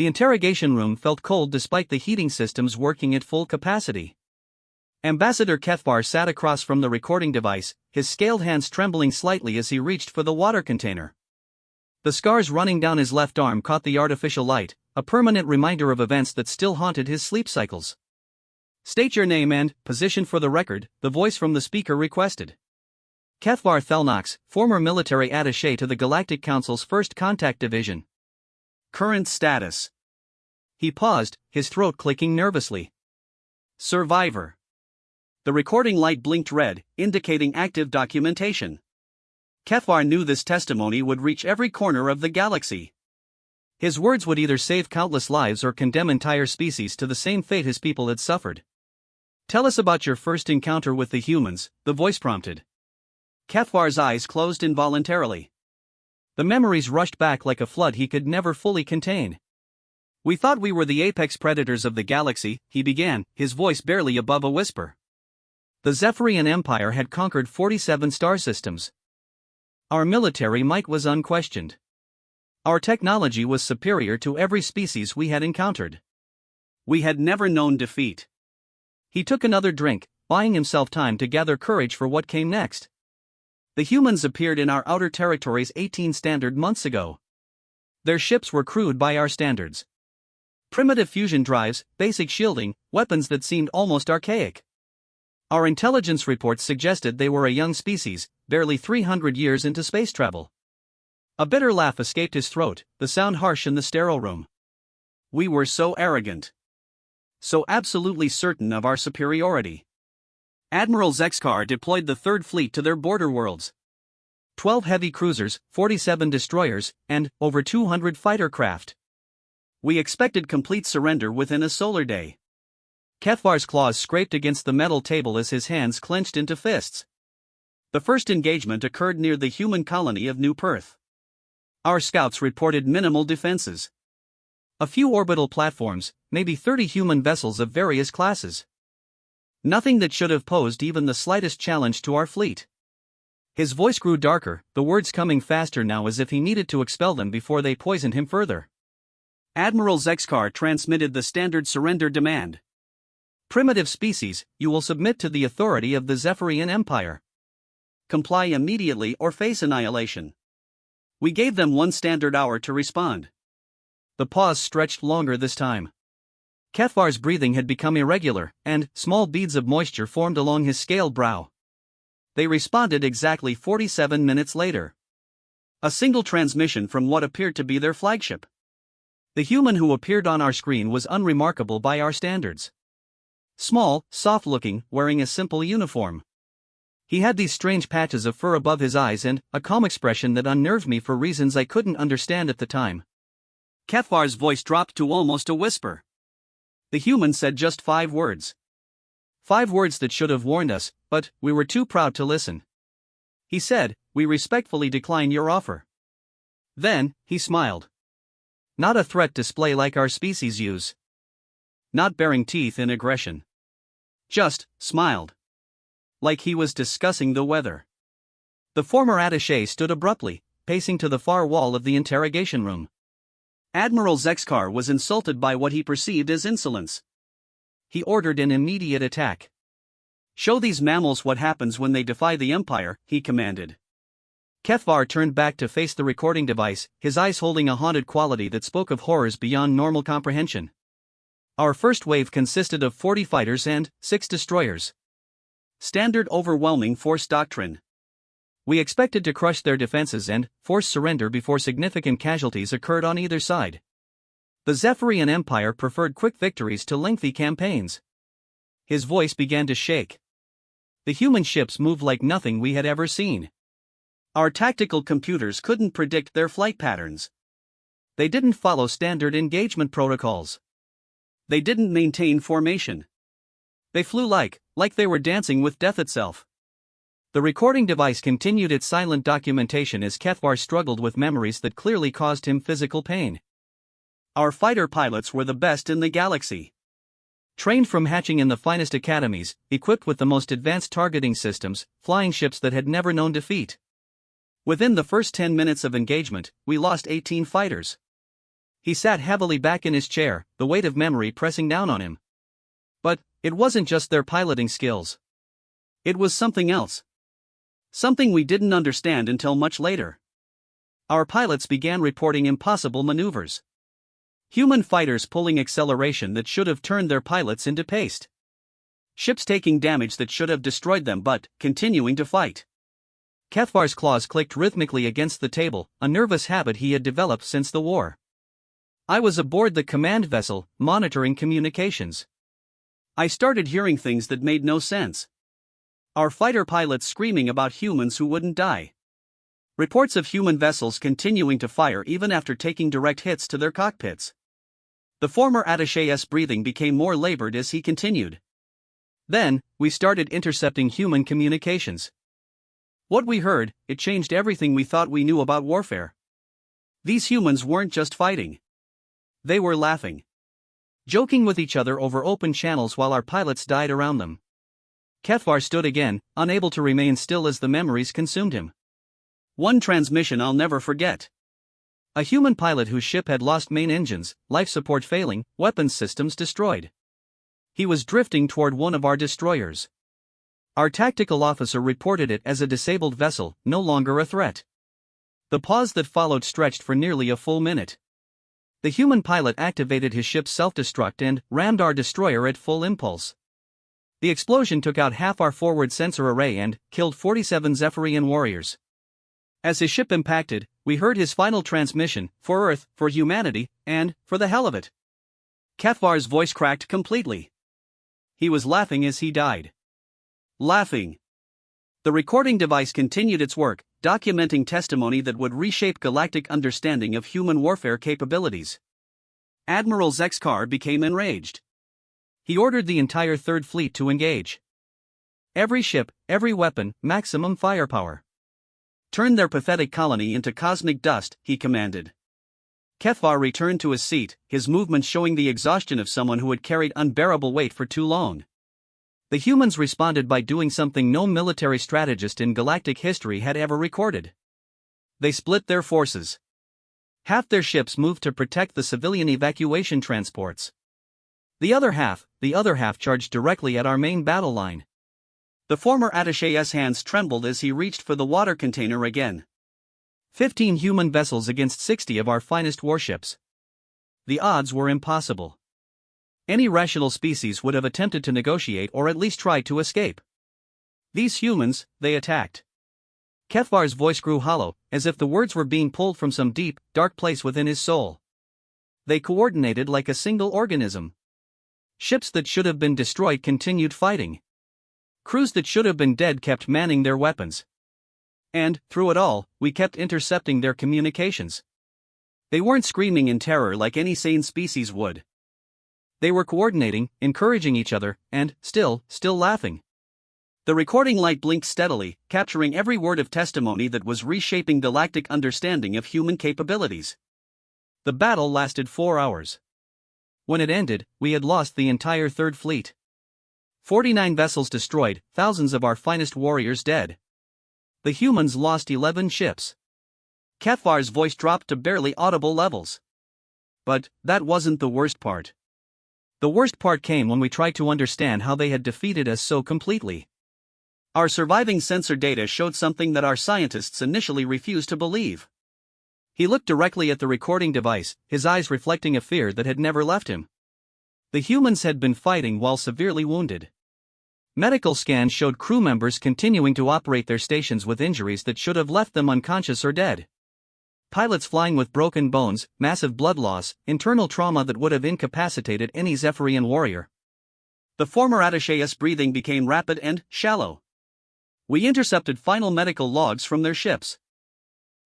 The interrogation room felt cold despite the heating systems working at full capacity. Ambassador Kethvar sat across from the recording device, his scaled hands trembling slightly as he reached for the water container. The scars running down his left arm caught the artificial light, a permanent reminder of events that still haunted his sleep cycles. "State your name and position for the record," the voice from the speaker requested. Kethvar Thelnox, former military attaché to the Galactic Council's First Contact Division. Current status. He paused, his throat clicking nervously. Survivor. The recording light blinked red, indicating active documentation. Kethvar knew this testimony would reach every corner of the galaxy. His words would either save countless lives or condemn entire species to the same fate his people had suffered. "Tell us about your first encounter with the humans," the voice prompted. Kethvar's eyes closed involuntarily. The memories rushed back like a flood he could never fully contain. "We thought we were the apex predators of the galaxy," he began, his voice barely above a whisper. The Zephyrian Empire had conquered 47 star systems. Our military might was unquestioned. Our technology was superior to every species we had encountered. We had never known defeat. He took another drink, buying himself time to gather courage for what came next. The humans appeared in our outer territories 18 standard months ago. Their ships were crude by our standards. Primitive fusion drives, basic shielding, weapons that seemed almost archaic. Our intelligence reports suggested they were a young species, barely 300 years into space travel. A bitter laugh escaped his throat, the sound harsh in the sterile room. We were so arrogant. So absolutely certain of our superiority. Admiral Zexkar deployed the Third Fleet to their border worlds. 12 heavy cruisers, 47 destroyers, and over 200 fighter craft. We expected complete surrender within a solar day. Kethvar's claws scraped against the metal table as his hands clenched into fists. The first engagement occurred near the human colony of New Perth. Our scouts reported minimal defenses. A few orbital platforms, maybe 30 human vessels of various classes. Nothing that should have posed even the slightest challenge to our fleet. His voice grew darker, the words coming faster now as if he needed to expel them before they poisoned him further. Admiral Zexkar transmitted the standard surrender demand. Primitive species, you will submit to the authority of the Zephyrian Empire. Comply immediately or face annihilation. We gave them 1 standard hour to respond. The pause stretched longer this time. Kethvar's breathing had become irregular, and small beads of moisture formed along his scaled brow. They responded exactly 47 minutes later. A single transmission from what appeared to be their flagship. The human who appeared on our screen was unremarkable by our standards. Small, soft-looking, wearing a simple uniform. He had these strange patches of fur above his eyes and a calm expression that unnerved me for reasons I couldn't understand at the time. Kethvar's voice dropped to almost a whisper. The human said just 5 words. 5 words that should have warned us, but we were too proud to listen. He said, "We respectfully decline your offer." Then, he smiled. Not a threat display like our species use. Not baring teeth in aggression. Just smiled. Like he was discussing the weather. The former attaché stood abruptly, pacing to the far wall of the interrogation room. Admiral Zexkar was insulted by what he perceived as insolence. He ordered an immediate attack. "Show these mammals what happens when they defy the Empire," he commanded. Kethvar turned back to face the recording device, his eyes holding a haunted quality that spoke of horrors beyond normal comprehension. Our first wave consisted of 40 fighters and 6 destroyers. Standard overwhelming force doctrine. We expected to crush their defenses and force surrender before significant casualties occurred on either side. The Zephyrian Empire preferred quick victories to lengthy campaigns. His voice began to shake. The human ships moved like nothing we had ever seen. Our tactical computers couldn't predict their flight patterns. They didn't follow standard engagement protocols. They didn't maintain formation. They flew like they were dancing with death itself. The recording device continued its silent documentation as Kethvar struggled with memories that clearly caused him physical pain. Our fighter pilots were the best in the galaxy. Trained from hatching in the finest academies, equipped with the most advanced targeting systems, flying ships that had never known defeat. Within the first 10 minutes of engagement, we lost 18 fighters. He sat heavily back in his chair, the weight of memory pressing down on him. But it wasn't just their piloting skills. It was something else. Something we didn't understand until much later. Our pilots began reporting impossible maneuvers. Human fighters pulling acceleration that should have turned their pilots into paste. Ships taking damage that should have destroyed them but continuing to fight. Kethvar's claws clicked rhythmically against the table, a nervous habit he had developed since the war. I was aboard the command vessel, monitoring communications. I started hearing things that made no sense. Our fighter pilots screaming about humans who wouldn't die. Reports of human vessels continuing to fire even after taking direct hits to their cockpits. The former attaché's breathing became more labored as he continued. Then, we started intercepting human communications. What we heard, it changed everything we thought we knew about warfare. These humans weren't just fighting. They were laughing. Joking with each other over open channels while our pilots died around them. Kethvar stood again, unable to remain still as the memories consumed him. One transmission I'll never forget. A human pilot whose ship had lost main engines, life support failing, weapons systems destroyed. He was drifting toward one of our destroyers. Our tactical officer reported it as a disabled vessel, no longer a threat. The pause that followed stretched for nearly a full minute. The human pilot activated his ship's self-destruct and rammed our destroyer at full impulse. The explosion took out half our forward sensor array and killed 47 Zephyrian warriors. As his ship impacted, we heard his final transmission, for Earth, for humanity, and for the hell of it. Kethvar's voice cracked completely. He was laughing as he died. Laughing. The recording device continued its work, documenting testimony that would reshape galactic understanding of human warfare capabilities. Admiral Zexkar became enraged. He ordered the entire Third Fleet to engage. Every ship, every weapon, maximum firepower. Turn their pathetic colony into cosmic dust, he commanded. Kethvar returned to his seat, his movements showing the exhaustion of someone who had carried unbearable weight for too long. The humans responded by doing something no military strategist in galactic history had ever recorded. They split their forces. Half their ships moved to protect the civilian evacuation transports. The other half charged directly at our main battle line. The former attaché's hands trembled as he reached for the water container again. 15 human vessels against 60 of our finest warships. The odds were impossible. Any rational species would have attempted to negotiate or at least tried to escape. These humans, they attacked. Kethvar's voice grew hollow, as if the words were being pulled from some deep, dark place within his soul. They coordinated like a single organism. Ships that should have been destroyed continued fighting. Crews that should have been dead kept manning their weapons. And, through it all, we kept intercepting their communications. They weren't screaming in terror like any sane species would. They were coordinating, encouraging each other, and, still laughing. The recording light blinked steadily, capturing every word of testimony that was reshaping galactic understanding of human capabilities. The battle lasted 4 hours. When it ended, we had lost the entire Third Fleet. 49 vessels destroyed, thousands of our finest warriors dead. The humans lost 11 ships. Kethvar's voice dropped to barely audible levels. But that wasn't the worst part. The worst part came when we tried to understand how they had defeated us so completely. Our surviving sensor data showed something that our scientists initially refused to believe. He looked directly at the recording device, his eyes reflecting a fear that had never left him. The humans had been fighting while severely wounded. Medical scans showed crew members continuing to operate their stations with injuries that should have left them unconscious or dead. Pilots flying with broken bones, massive blood loss, internal trauma that would have incapacitated any Zephyrian warrior. The former attaché's breathing became rapid and shallow. We intercepted final medical logs from their ships.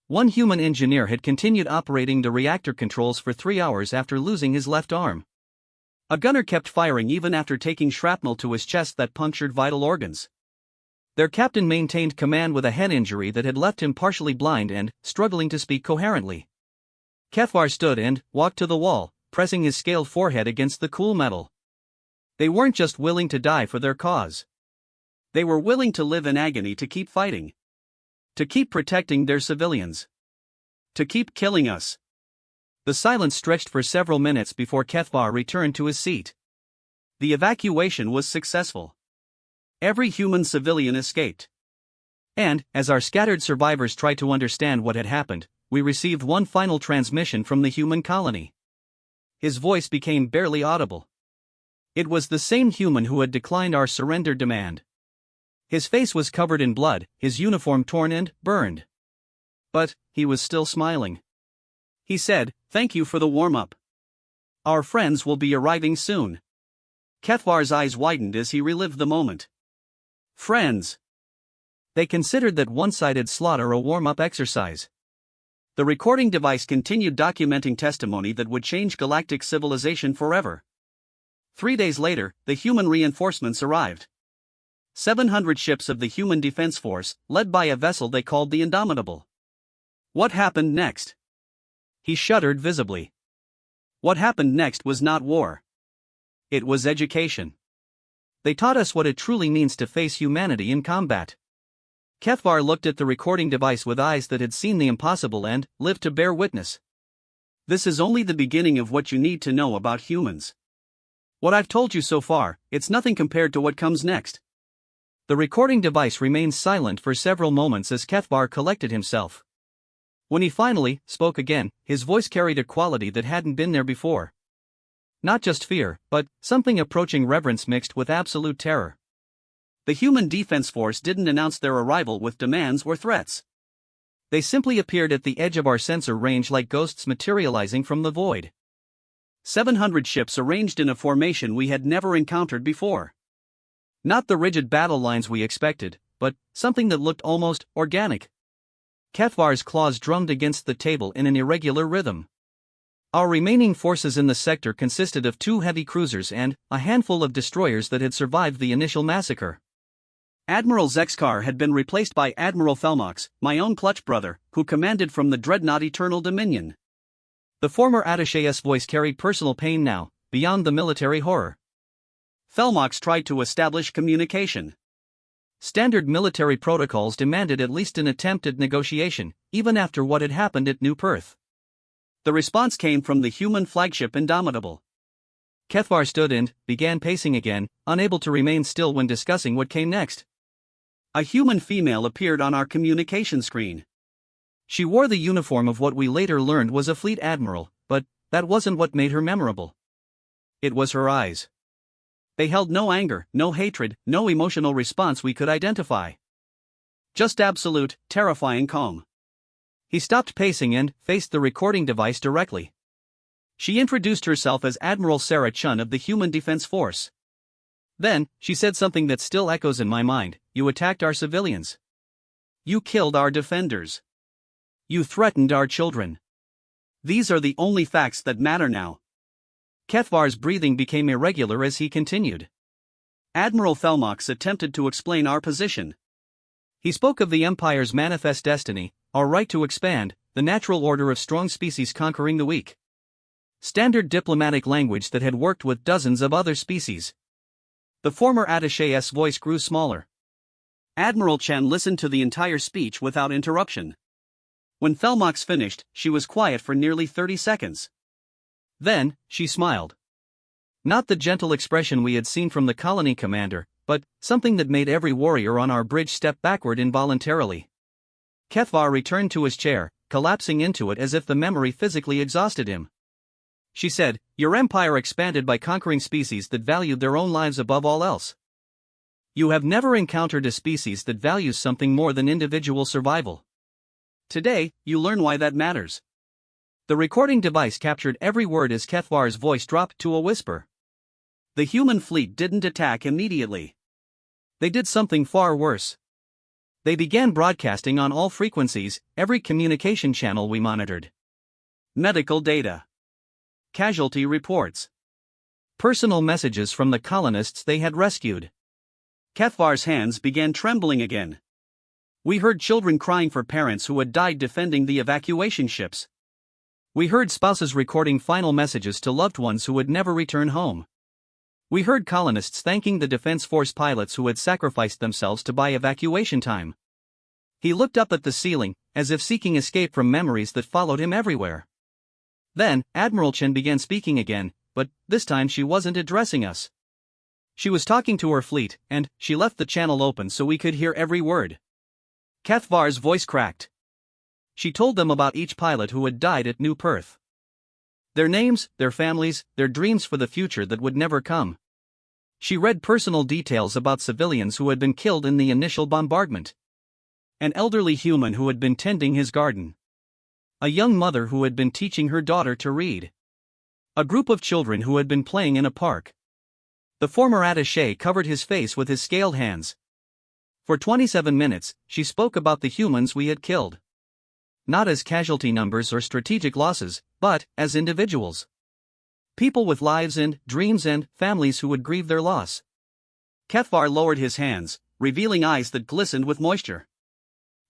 One human engineer had continued operating the reactor controls for 3 hours after losing his left arm. A gunner kept firing even after taking shrapnel to his chest that punctured vital organs. Their captain maintained command with a head injury that had left him partially blind and struggling to speak coherently. Kethvar stood and walked to the wall, pressing his scaled forehead against the cool metal. They weren't just willing to die for their cause. They were willing to live in agony to keep fighting. To keep protecting their civilians. To keep killing us. The silence stretched for several minutes before Kethvar returned to his seat. The evacuation was successful. Every human civilian escaped. And, as our scattered survivors tried to understand what had happened, we received one final transmission from the human colony. His voice became barely audible. It was the same human who had declined our surrender demand. His face was covered in blood, his uniform torn and burned. But he was still smiling. He said, "Thank you for the warm-up. Our friends will be arriving soon." Kethvar's eyes widened as he relived the moment. Friends. They considered that one-sided slaughter a warm-up exercise. The recording device continued documenting testimony that would change galactic civilization forever. 3 days later, the human reinforcements arrived. 700 ships of the Human Defense Force, led by a vessel they called the Indomitable. What happened next? He shuddered visibly. What happened next was not war. It was education. They taught us what it truly means to face humanity in combat. Kethvar looked at the recording device with eyes that had seen the impossible and lived to bear witness. This is only the beginning of what you need to know about humans. What I've told you so far, it's nothing compared to what comes next. The recording device remained silent for several moments as Kethvar collected himself. When he finally spoke again, his voice carried a quality that hadn't been there before. Not just fear, but something approaching reverence mixed with absolute terror. The Human Defense Force didn't announce their arrival with demands or threats. They simply appeared at the edge of our sensor range like ghosts materializing from the void. 700 ships arranged in a formation we had never encountered before. Not the rigid battle lines we expected, but something that looked almost organic. Kethvar's claws drummed against the table in an irregular rhythm. Our remaining forces in the sector consisted of 2 heavy cruisers and a handful of destroyers that had survived the initial massacre. Admiral Zexkar had been replaced by Admiral Felmox, my own clutch brother, who commanded from the dreadnought Eternal Dominion. The former attaché's voice carried personal pain now, beyond the military horror. Felmox tried to establish communication. Standard military protocols demanded at least an attempt at negotiation, even after what had happened at New Perth. The response came from the human flagship Indomitable. Kethvar stood and began pacing again, unable to remain still when discussing what came next. A human female appeared on our communication screen. She wore the uniform of what we later learned was a fleet admiral, but that wasn't what made her memorable. It was her eyes. They held no anger, no hatred, no emotional response we could identify. Just absolute, terrifying calm. He stopped pacing and faced the recording device directly. She introduced herself as Admiral Sarah Chun of the Human Defense Force. Then, she said something that still echoes in my mind: "You attacked our civilians. You killed our defenders. You threatened our children. These are the only facts that matter now." Kethvar's breathing became irregular as he continued. Admiral Felmox attempted to explain our position. He spoke of the Empire's manifest destiny, our right to expand, the natural order of strong species conquering the weak. Standard diplomatic language that had worked with dozens of other species. The former attaché's voice grew smaller. Admiral Chen listened to the entire speech without interruption. When Felmox finished, she was quiet for nearly 30 seconds. Then, she smiled. Not the gentle expression we had seen from the colony commander, but something that made every warrior on our bridge step backward involuntarily. Kethvar returned to his chair, collapsing into it as if the memory physically exhausted him. She said, "Your empire expanded by conquering species that valued their own lives above all else. You have never encountered a species that values something more than individual survival. Today, you learn why that matters." The recording device captured every word as Kethvar's voice dropped to a whisper. The human fleet didn't attack immediately. They did something far worse. They began broadcasting on all frequencies, every communication channel we monitored. Medical data. Casualty reports. Personal messages from the colonists they had rescued. Kethvar's hands began trembling again. We heard children crying for parents who had died defending the evacuation ships. We heard spouses recording final messages to loved ones who would never return home. We heard colonists thanking the Defense Force pilots who had sacrificed themselves to buy evacuation time. He looked up at the ceiling, as if seeking escape from memories that followed him everywhere. Then, Admiral Chen began speaking again, but this time she wasn't addressing us. She was talking to her fleet, and she left the channel open so we could hear every word. Cathvar's voice cracked. She told them about each pilot who had died at New Perth. Their names, their families, their dreams for the future that would never come. She read personal details about civilians who had been killed in the initial bombardment. An elderly human who had been tending his garden. A young mother who had been teaching her daughter to read. A group of children who had been playing in a park. The former attaché covered his face with his scaled hands. For 27 minutes, she spoke about the humans we had killed. Not as casualty numbers or strategic losses, but as individuals. People with lives and dreams and families who would grieve their loss. Cathvar lowered his hands, revealing eyes that glistened with moisture.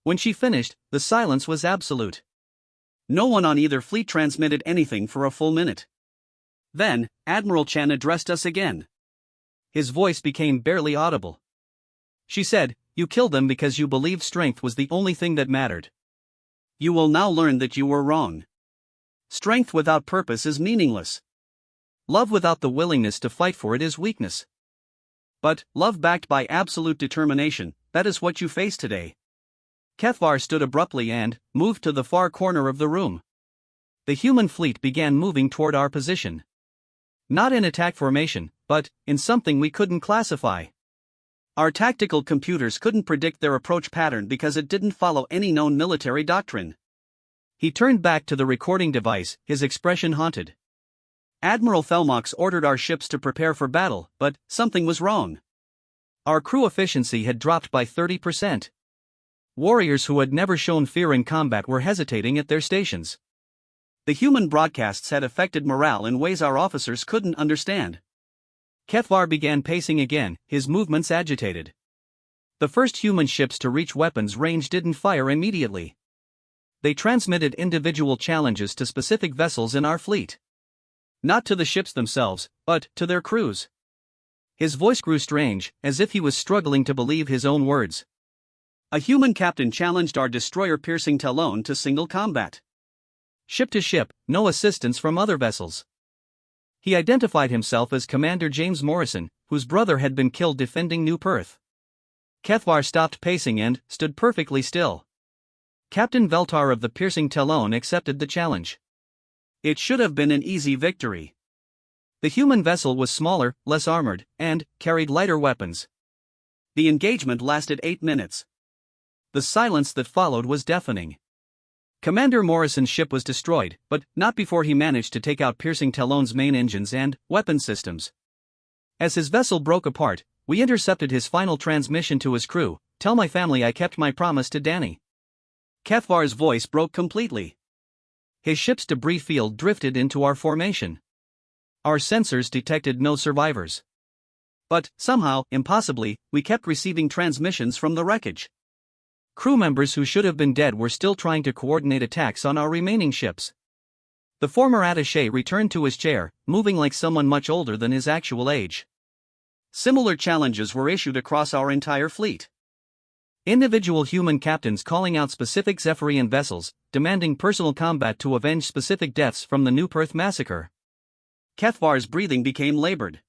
When she finished, the silence was absolute. No one on either fleet transmitted anything for a full minute. Then, Admiral Chen addressed us again. His voice became barely audible. She said, "You killed them because you believed strength was the only thing that mattered. You will now learn that you were wrong. Strength without purpose is meaningless. Love without the willingness to fight for it is weakness. But, love backed by absolute determination, that is what you face today." Cathvar stood abruptly and moved to the far corner of the room. The human fleet began moving toward our position. Not in attack formation, but in something we couldn't classify. Our tactical computers couldn't predict their approach pattern because it didn't follow any known military doctrine. He turned back to the recording device, his expression haunted. Admiral Thelmox ordered our ships to prepare for battle, but something was wrong. Our crew efficiency had dropped by 30%. Warriors who had never shown fear in combat were hesitating at their stations. The human broadcasts had affected morale in ways our officers couldn't understand. Cathvar began pacing again, his movements agitated. The first human ships to reach weapons range didn't fire immediately. They transmitted individual challenges to specific vessels in our fleet. Not to the ships themselves, but to their crews. His voice grew strange, as if he was struggling to believe his own words. A human captain challenged our destroyer-piercing Talon to single combat. Ship to ship, no assistance from other vessels. He identified himself as Commander James Morrison, whose brother had been killed defending New Perth. Cathvar stopped pacing and stood perfectly still. Captain Veltar of the piercing Talon accepted the challenge. It should have been an easy victory. The human vessel was smaller, less armored, and carried lighter weapons. The engagement lasted 8 minutes. The silence that followed was deafening. Commander Morrison's ship was destroyed, but not before he managed to take out piercing Talon's main engines and weapon systems. As his vessel broke apart, we intercepted his final transmission to his crew, "Tell my family I kept my promise to Danny." Cathvar's voice broke completely. His ship's debris field drifted into our formation. Our sensors detected no survivors. But, somehow, impossibly, we kept receiving transmissions from the wreckage. Crew members who should have been dead were still trying to coordinate attacks on our remaining ships. The former attaché returned to his chair, moving like someone much older than his actual age. Similar challenges were issued across our entire fleet. Individual human captains calling out specific Zephyrian vessels, demanding personal combat to avenge specific deaths from the New Perth massacre. Cathvar's breathing became labored.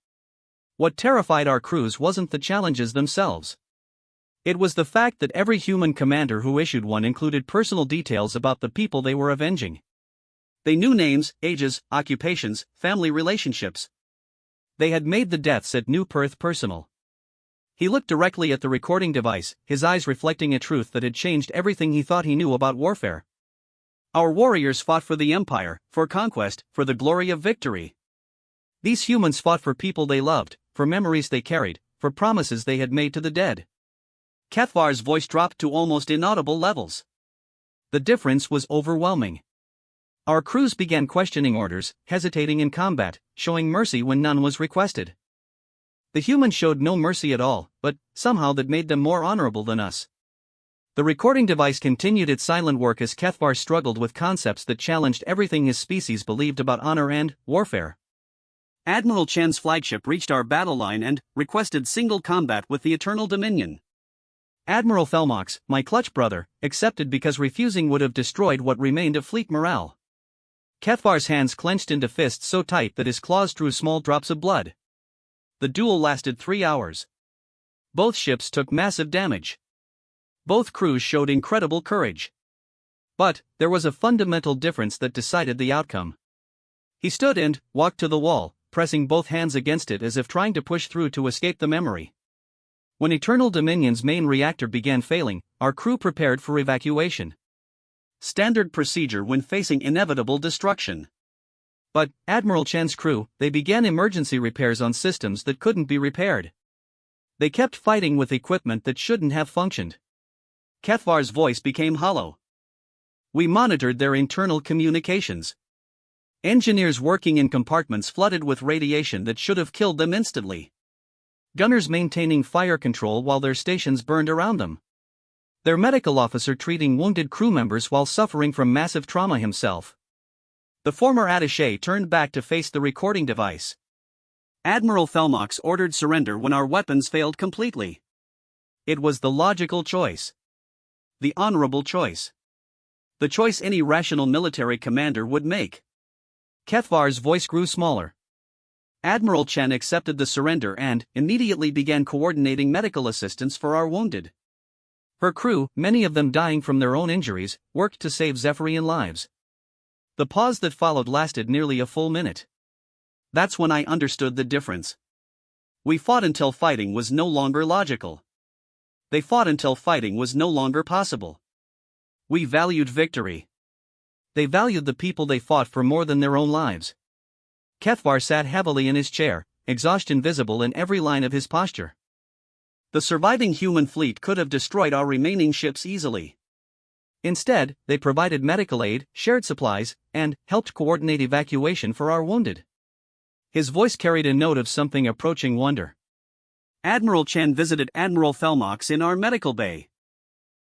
What terrified our crews wasn't the challenges themselves. It was the fact that every human commander who issued one included personal details about the people they were avenging. They knew names, ages, occupations, family relationships. They had made the deaths at New Perth personal. He looked directly at the recording device, his eyes reflecting a truth that had changed everything he thought he knew about warfare. Our warriors fought for the Empire, for conquest, for the glory of victory. These humans fought for people they loved, for memories they carried, for promises they had made to the dead. Cathvar's voice dropped to almost inaudible levels. The difference was overwhelming. Our crews began questioning orders, hesitating in combat, showing mercy when none was requested. The humans showed no mercy at all, but somehow that made them more honorable than us. The recording device continued its silent work as Cathvar struggled with concepts that challenged everything his species believed about honor and warfare. Admiral Chen's flagship reached our battle line and requested single combat with the Eternal Dominion. Admiral Thelmox, my clutch brother, accepted because refusing would have destroyed what remained of fleet morale. Kethvar's hands clenched into fists so tight that his claws drew small drops of blood. The duel lasted 3 hours. Both ships took massive damage. Both crews showed incredible courage. But there was a fundamental difference that decided the outcome. He stood and walked to the wall, pressing both hands against it as if trying to push through to escape the memory. When Eternal Dominion's main reactor began failing, our crew prepared for evacuation. Standard procedure when facing inevitable destruction. But, Admiral Chen's crew, they began emergency repairs on systems that couldn't be repaired. They kept fighting with equipment that shouldn't have functioned. Kethvar's voice became hollow. We monitored their internal communications. Engineers working in compartments flooded with radiation that should have killed them instantly. Gunners maintaining fire control while their stations burned around them. Their medical officer treating wounded crew members while suffering from massive trauma himself. The former attaché turned back to face the recording device. Admiral Felmox ordered surrender when our weapons failed completely. It was the logical choice. The honorable choice. The choice any rational military commander would make. Kethvar's voice grew smaller. Admiral Chen accepted the surrender and immediately began coordinating medical assistance for our wounded. Her crew, many of them dying from their own injuries, worked to save Zephyrian lives. The pause that followed lasted nearly a full minute. That's when I understood the difference. We fought until fighting was no longer logical. They fought until fighting was no longer possible. We valued victory. They valued the people they fought for more than their own lives. Kethvar sat heavily in his chair, exhaustion visible in every line of his posture. The surviving human fleet could have destroyed our remaining ships easily. Instead, they provided medical aid, shared supplies, and helped coordinate evacuation for our wounded. His voice carried a note of something approaching wonder. Admiral Chen visited Admiral Felmox in our medical bay.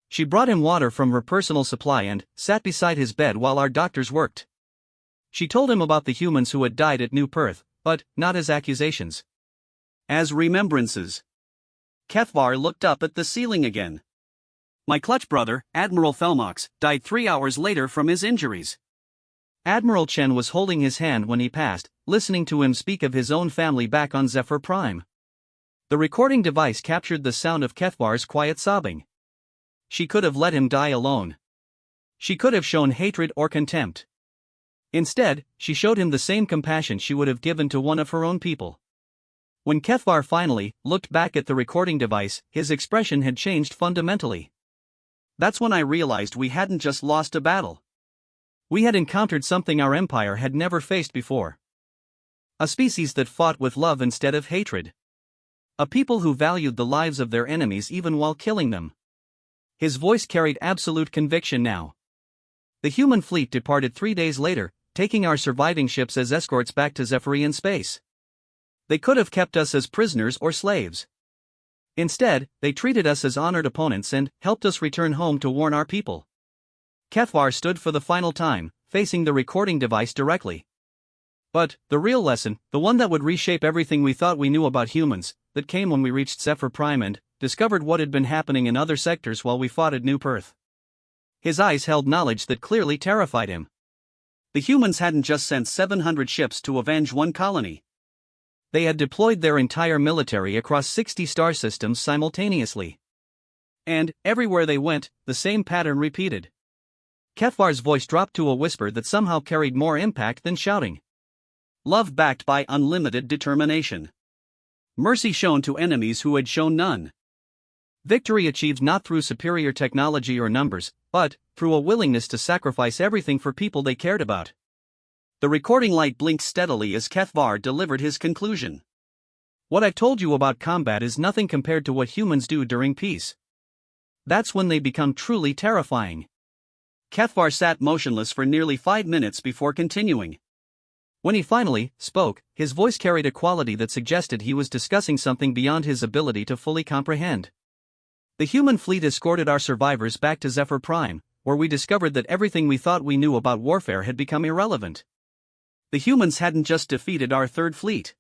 She brought him water from her personal supply and sat beside his bed while our doctors worked. She told him about the humans who had died at New Perth, but not as accusations. As remembrances. Kethvar looked up at the ceiling again. My clutch brother, Admiral Felmox, died 3 hours later from his injuries. Admiral Chen was holding his hand when he passed, listening to him speak of his own family back on Zephyr Prime. The recording device captured the sound of Kethvar's quiet sobbing. She could have let him die alone. She could have shown hatred or contempt. Instead, she showed him the same compassion she would have given to one of her own people. When Kethvar finally looked back at the recording device, his expression had changed fundamentally. That's when I realized we hadn't just lost a battle. We had encountered something our empire had never faced before. A species that fought with love instead of hatred. A people who valued the lives of their enemies even while killing them. His voice carried absolute conviction now. The human fleet departed 3 days later, taking our surviving ships as escorts back to Zephyrian space. They could have kept us as prisoners or slaves. Instead, they treated us as honored opponents and helped us return home to warn our people. Kethvar stood for the final time, facing the recording device directly. But the real lesson, the one that would reshape everything we thought we knew about humans, that came when we reached Zephyr Prime and discovered what had been happening in other sectors while we fought at New Perth. His eyes held knowledge that clearly terrified him. The humans hadn't just sent 700 ships to avenge one colony. They had deployed their entire military across 60 star systems simultaneously. And, everywhere they went, the same pattern repeated. Kethvar's voice dropped to a whisper that somehow carried more impact than shouting. Love backed by unlimited determination. Mercy shown to enemies who had shown none. Victory achieved not through superior technology or numbers, but through a willingness to sacrifice everything for people they cared about. The recording light blinked steadily as Kethvar delivered his conclusion. What I've told you about combat is nothing compared to what humans do during peace. That's when they become truly terrifying. Kethvar sat motionless for nearly 5 minutes before continuing. When he finally spoke, his voice carried a quality that suggested he was discussing something beyond his ability to fully comprehend. The human fleet escorted our survivors back to Zephyr Prime, where we discovered that everything we thought we knew about warfare had become irrelevant. The humans hadn't just defeated our third fleet.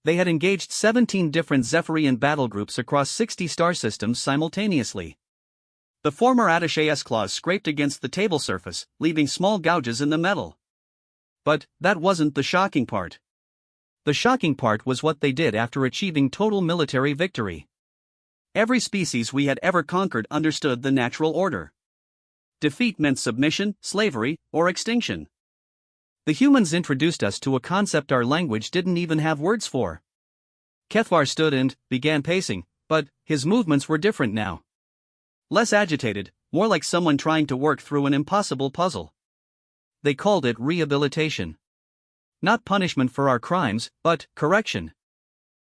They had engaged 17 different Zephyrian battle groups across 60 star systems simultaneously. The former attaché's claws scraped against the table surface, leaving small gouges in the metal. But that wasn't the shocking part. The shocking part was what they did after achieving total military victory. Every species we had ever conquered understood the natural order. Defeat meant submission, slavery, or extinction. The humans introduced us to a concept our language didn't even have words for. Kethvar stood and began pacing, but his movements were different now. Less agitated, more like someone trying to work through an impossible puzzle. They called it rehabilitation. Not punishment for our crimes, but correction.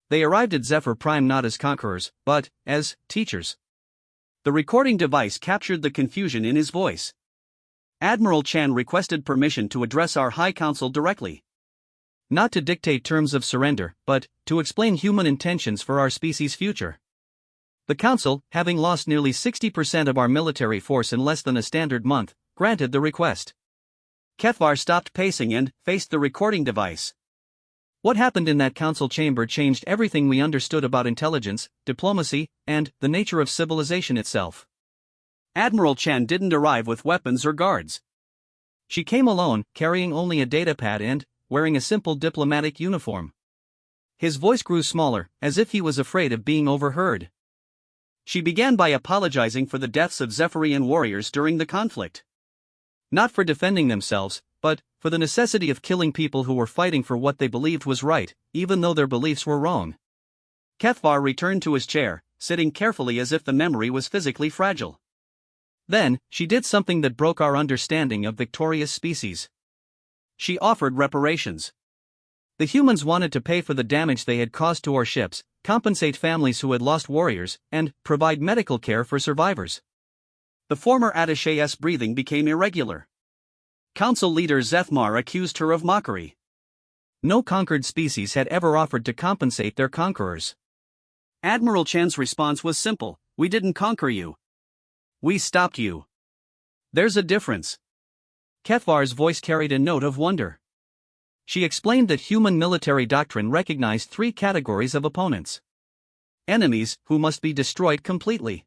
They arrived at Zephyr Prime not as conquerors, but as teachers. The recording device captured the confusion in his voice. Admiral Chan requested permission to address our High Council directly. Not to dictate terms of surrender, but to explain human intentions for our species' future. The Council, having lost nearly 60% of our military force in less than a standard month, granted the request. Kethvar stopped pacing and faced the recording device. What happened in that council chamber changed everything we understood about intelligence, diplomacy, and the nature of civilization itself. Admiral Chan didn't arrive with weapons or guards. She came alone, carrying only a datapad and wearing a simple diplomatic uniform. His voice grew smaller, as if he was afraid of being overheard. She began by apologizing for the deaths of Zephyrian warriors during the conflict. Not for defending themselves, but for the necessity of killing people who were fighting for what they believed was right, even though their beliefs were wrong. Kethvar returned to his chair, sitting carefully as if the memory was physically fragile. Then, she did something that broke our understanding of victorious species. She offered reparations. The humans wanted to pay for the damage they had caused to our ships, compensate families who had lost warriors, and provide medical care for survivors. The former attaché's breathing became irregular. Council leader Zethmar accused her of mockery. No conquered species had ever offered to compensate their conquerors. Admiral Chan's response was simple: "We didn't conquer you. We stopped you." There's a difference. Kethvar's voice carried a note of wonder. She explained that human military doctrine recognized three categories of opponents. Enemies, who must be destroyed completely.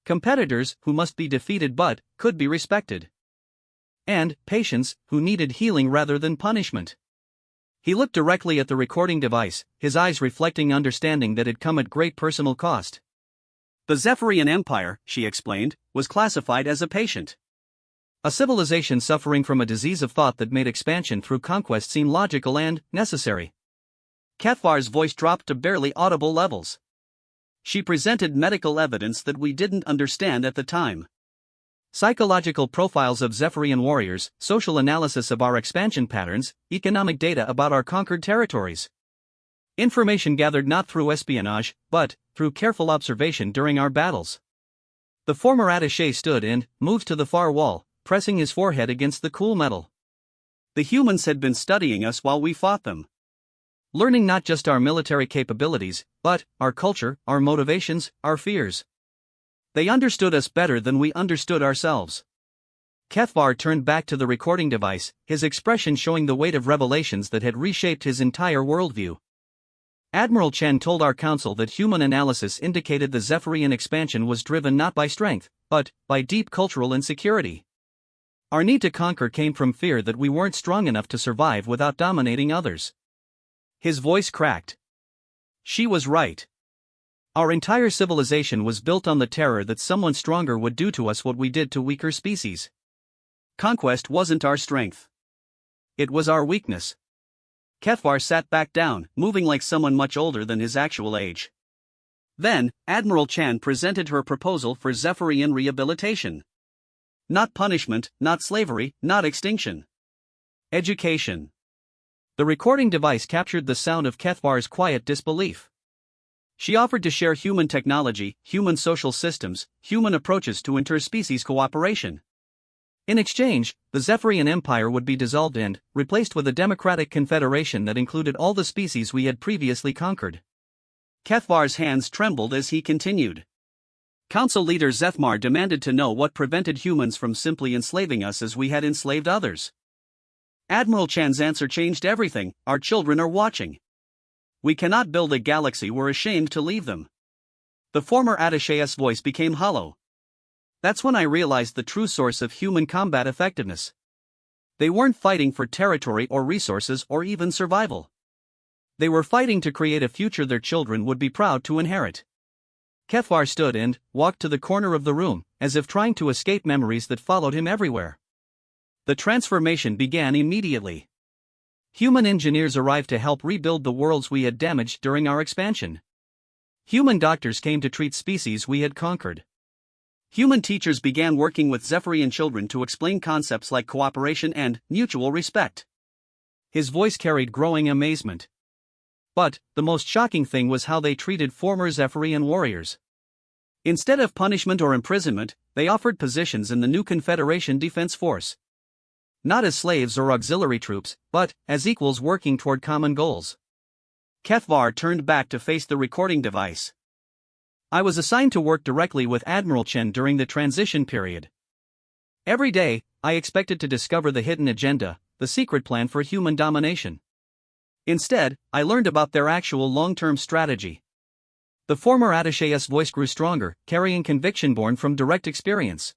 Competitors, who must be defeated but could be respected. And patients, who needed healing rather than punishment. He looked directly at the recording device, his eyes reflecting understanding that had come at great personal cost. The Zephyrian Empire, she explained, was classified as a patient. A civilization suffering from a disease of thought that made expansion through conquest seem logical and necessary. Kethvar's voice dropped to barely audible levels. She presented medical evidence that we didn't understand at the time. Psychological profiles of Zephyrian warriors, social analysis of our expansion patterns, economic data about our conquered territories. Information gathered not through espionage, but through careful observation during our battles. The former attaché stood and moved to the far wall, pressing his forehead against the cool metal. The humans had been studying us while we fought them. Learning not just our military capabilities, but our culture, our motivations, our fears. They understood us better than we understood ourselves. Kethvar turned back to the recording device, his expression showing the weight of revelations that had reshaped his entire worldview. Admiral Chen told our council that human analysis indicated the Zephyrian expansion was driven not by strength, but by deep cultural insecurity. Our need to conquer came from fear that we weren't strong enough to survive without dominating others. His voice cracked. She was right. Our entire civilization was built on the terror that someone stronger would do to us what we did to weaker species. Conquest wasn't our strength. It was our weakness. Kethvar sat back down, moving like someone much older than his actual age. Then, Admiral Chan presented her proposal for Zephyrian rehabilitation. Not punishment, not slavery, not extinction. Education. The recording device captured the sound of Kethvar's quiet disbelief. She offered to share human technology, human social systems, human approaches to interspecies cooperation. In exchange, the Zephyrian Empire would be dissolved and replaced with a democratic confederation that included all the species we had previously conquered. Kethvar's hands trembled as he continued. Council leader Zethmar demanded to know what prevented humans from simply enslaving us as we had enslaved others. Admiral Chan's answer changed everything: "Our children are watching. We cannot build a galaxy, we're ashamed to leave them." The former attaché's voice became hollow. That's when I realized the true source of human combat effectiveness. They weren't fighting for territory or resources or even survival. They were fighting to create a future their children would be proud to inherit. Kefvar stood and walked to the corner of the room, as if trying to escape memories that followed him everywhere. The transformation began immediately. Human engineers arrived to help rebuild the worlds we had damaged during our expansion. Human doctors came to treat species we had conquered. Human teachers began working with Zephyrian children to explain concepts like cooperation and mutual respect. His voice carried growing amazement. But the most shocking thing was how they treated former Zephyrian warriors. Instead of punishment or imprisonment, they offered positions in the new Confederation Defense Force. Not as slaves or auxiliary troops, but as equals working toward common goals. Kefvar turned back to face the recording device. I was assigned to work directly with Admiral Chen during the transition period. Every day, I expected to discover the hidden agenda, the secret plan for human domination. Instead, I learned about their actual long-term strategy. The former attaché's voice grew stronger, carrying conviction born from direct experience.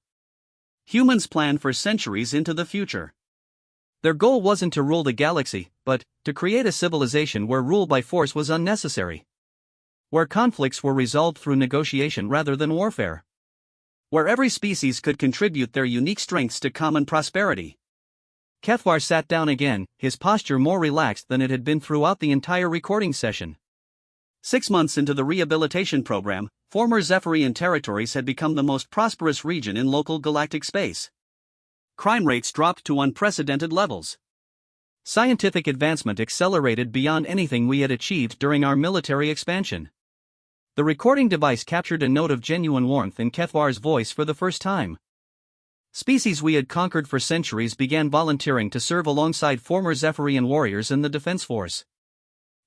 Humans plan for centuries into the future. Their goal wasn't to rule the galaxy, but to create a civilization where rule by force was unnecessary. Where conflicts were resolved through negotiation rather than warfare. Where every species could contribute their unique strengths to common prosperity. Kefvar sat down again, his posture more relaxed than it had been throughout the entire recording session. 6 months into the rehabilitation program, former Zephyrian territories had become the most prosperous region in local galactic space. Crime rates dropped to unprecedented levels. Scientific advancement accelerated beyond anything we had achieved during our military expansion. The recording device captured a note of genuine warmth in Kefvar's voice for the first time. Species we had conquered for centuries began volunteering to serve alongside former Zephyrian warriors in the defense force.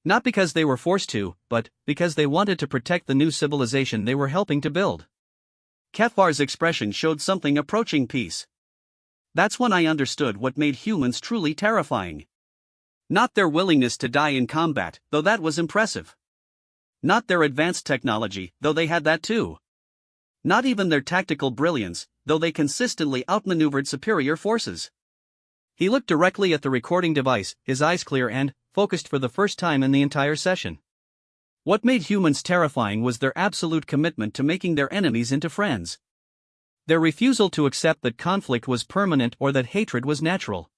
Not because they were forced to, but because they wanted to protect the new civilization they were helping to build. Kefvar's expression showed something approaching peace. That's when I understood what made humans truly terrifying. Not their willingness to die in combat, though that was impressive. Not their advanced technology, though they had that too. Not even their tactical brilliance, though they consistently outmaneuvered superior forces. He looked directly at the recording device, his eyes clear and focused for the first time in the entire session. What made humans terrifying was their absolute commitment to making their enemies into friends. Their refusal to accept that conflict was permanent or that hatred was natural.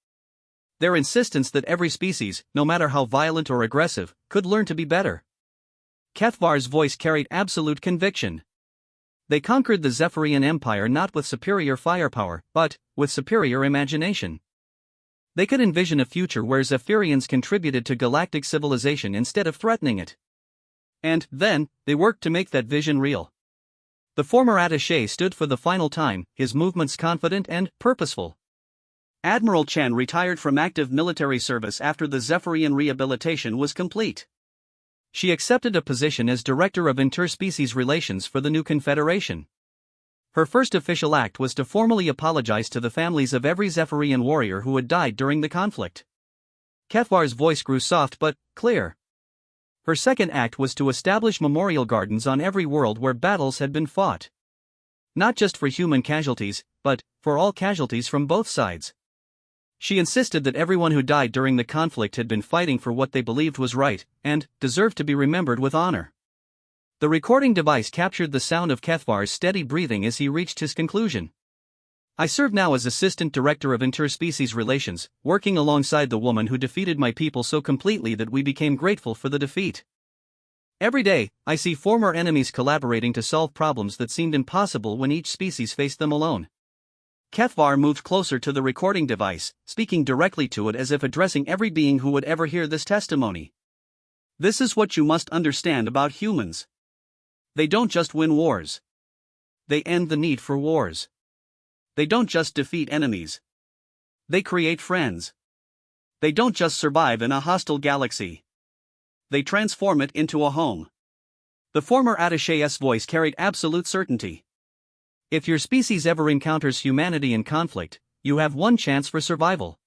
Their insistence that every species, no matter how violent or aggressive, could learn to be better. Kefvar's voice carried absolute conviction. They conquered the Zephyrian Empire not with superior firepower, but with superior imagination. They could envision a future where Zephyrians contributed to galactic civilization instead of threatening it. And then, they worked to make that vision real. The former attaché stood for the final time, his movements confident and purposeful. Admiral Chen retired from active military service after the Zephyrian rehabilitation was complete. She accepted a position as Director of Interspecies Relations for the new Confederation. Her first official act was to formally apologize to the families of every Zephyrian warrior who had died during the conflict. Kefvar's voice grew soft but clear. Her second act was to establish memorial gardens on every world where battles had been fought. Not just for human casualties, but for all casualties from both sides. She insisted that everyone who died during the conflict had been fighting for what they believed was right, and deserved to be remembered with honor. The recording device captured the sound of Kefvar's steady breathing as he reached his conclusion. I serve now as Assistant Director of Interspecies Relations, working alongside the woman who defeated my people so completely that we became grateful for the defeat. Every day, I see former enemies collaborating to solve problems that seemed impossible when each species faced them alone. Kefvar moved closer to the recording device, speaking directly to it as if addressing every being who would ever hear this testimony. This is what you must understand about humans. They don't just win wars. They end the need for wars. They don't just defeat enemies. They create friends. They don't just survive in a hostile galaxy. They transform it into a home. The former attaché's voice carried absolute certainty. If your species ever encounters humanity in conflict, you have one chance for survival.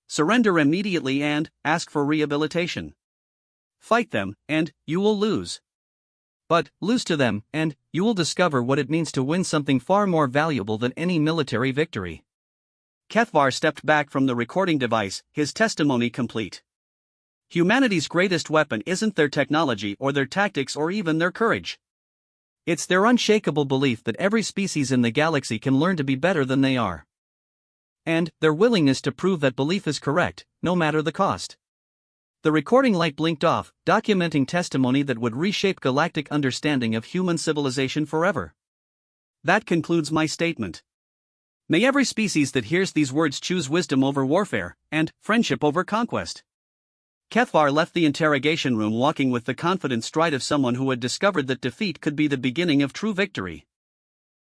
Surrender immediately and ask for rehabilitation. Fight them, and you will lose. But lose to them, and you will discover what it means to win something far more valuable than any military victory. Kethvar stepped back from the recording device, his testimony complete. Humanity's greatest weapon isn't their technology or their tactics or even their courage. It's their unshakable belief that every species in the galaxy can learn to be better than they are. And their willingness to prove that belief is correct, no matter the cost. The recording light blinked off, documenting testimony that would reshape galactic understanding of human civilization forever. That concludes my statement. May every species that hears these words choose wisdom over warfare, and friendship over conquest. Kethvar left the interrogation room walking with the confident stride of someone who had discovered that defeat could be the beginning of true victory.